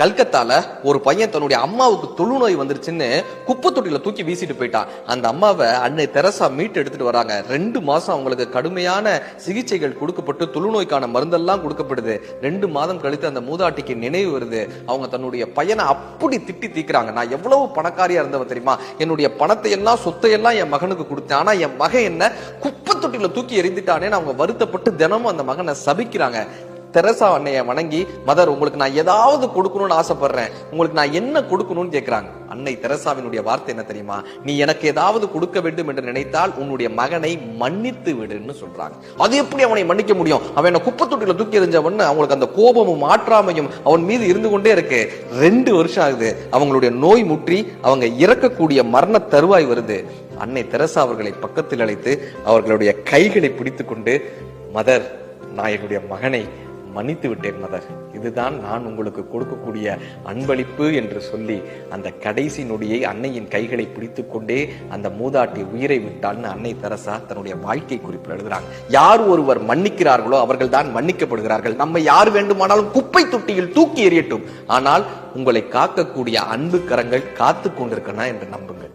கல்கத்தால ஒரு பையன் தன்னுடைய அம்மாவுக்கு தொழுநோய் வந்துருச்சுன்னு குப்பை தொட்டில தூக்கி வீசிட்டு போயிட்டான். அந்த அம்மாவை அன்னை தெரசா மீட்டு எடுத்துட்டு வராங்க. 2 மாசம் அவங்களுக்கு கடுமையான சிகிச்சைகள் கொடுக்கப்பட்டு தொழுநோய்க்கான மருந்தெல்லாம் கொடுக்கப்படுது. 2 மாதம் கழித்து அந்த மூதாட்டிக்கு நினைவு வருது. அவங்க தன்னுடைய பையனை அப்படி திட்டி தீக்குறாங்க. நான் எவ்வளவு பணக்காரியா இருந்தவ தெரியுமா, என்னுடைய பணத்தை எல்லாம் சொத்தை எல்லாம் என் மகனுக்கு கொடுத்தேன், ஆனா என் மகன் என்ன குப்பை தொட்டில தூக்கி எறிந்துட்டானேன்னு அவங்க வருத்தப்பட்டு தினமும் அந்த மகனை சபிக்கிறாங்க. தெரசா அன்னைய வணங்கி, மதர் உங்களுக்கு நான் ஏதாவது கொடுக்கணும்னு ஆசைப்படுறேன், உங்களுக்கு நான் என்ன கொடுக்கணும்னு கேட்கிறாங்க. அன்னை தெரசாவினுடைய வார்த்தை என்ன தெரியுமா, நீ எனக்கு ஏதாவது கொடுக்க வேண்டும் என்று நினைத்தால் உன்னுடைய மகனை மன்னித்து விடுன்னு சொல்றாங்க. அது எப்படி அவனை மன்னிக்க முடியும், அவன் என்ன குப்பை தொட்டில தூக்கி எறிஞ்சவன். அவங்களுக்கு அந்த கோபமும் ஆற்றாமையும் அவன் மீது இருந்து கொண்டே இருக்கு. 2 வருஷம் ஆகுது, அவங்களுடைய நோய் முற்றி அவங்க இறக்கக்கூடிய மரண தருவாய் வருது. அன்னை தெரசா அவர்களை பக்கத்தில் அழைத்து அவர்களுடைய கைகளை பிடித்துக் கொண்டு, மதர் நான் என்னுடைய மகனை மன்னித்து விட்டேன் மதர், இதுதான் நான் உங்களுக்கு கொடுக்கக்கூடிய அன்பளிப்பு என்று சொல்லி அந்த கடைசி நொடியை அன்னையின் கைகளை பிடித்துக் கொண்டே அந்த மூதாட்டி உயிரை விட்டாள்னு அன்னை தெரசா தன்னுடைய வாழ்க்கை குறிப்பில் எழுதுறாங்க. யார் ஒருவர் மன்னிக்கிறார்களோ அவர்கள் தான் மன்னிக்கப்படுகிறார்கள். நம்ம யார் வேண்டுமானாலும் குப்பை தொட்டியில் தூக்கி எறியட்டும், ஆனால் உங்களை காக்கக்கூடிய அன்பு கரங்கள் காத்து கொண்டிருக்கணும் என்று நம்புங்க.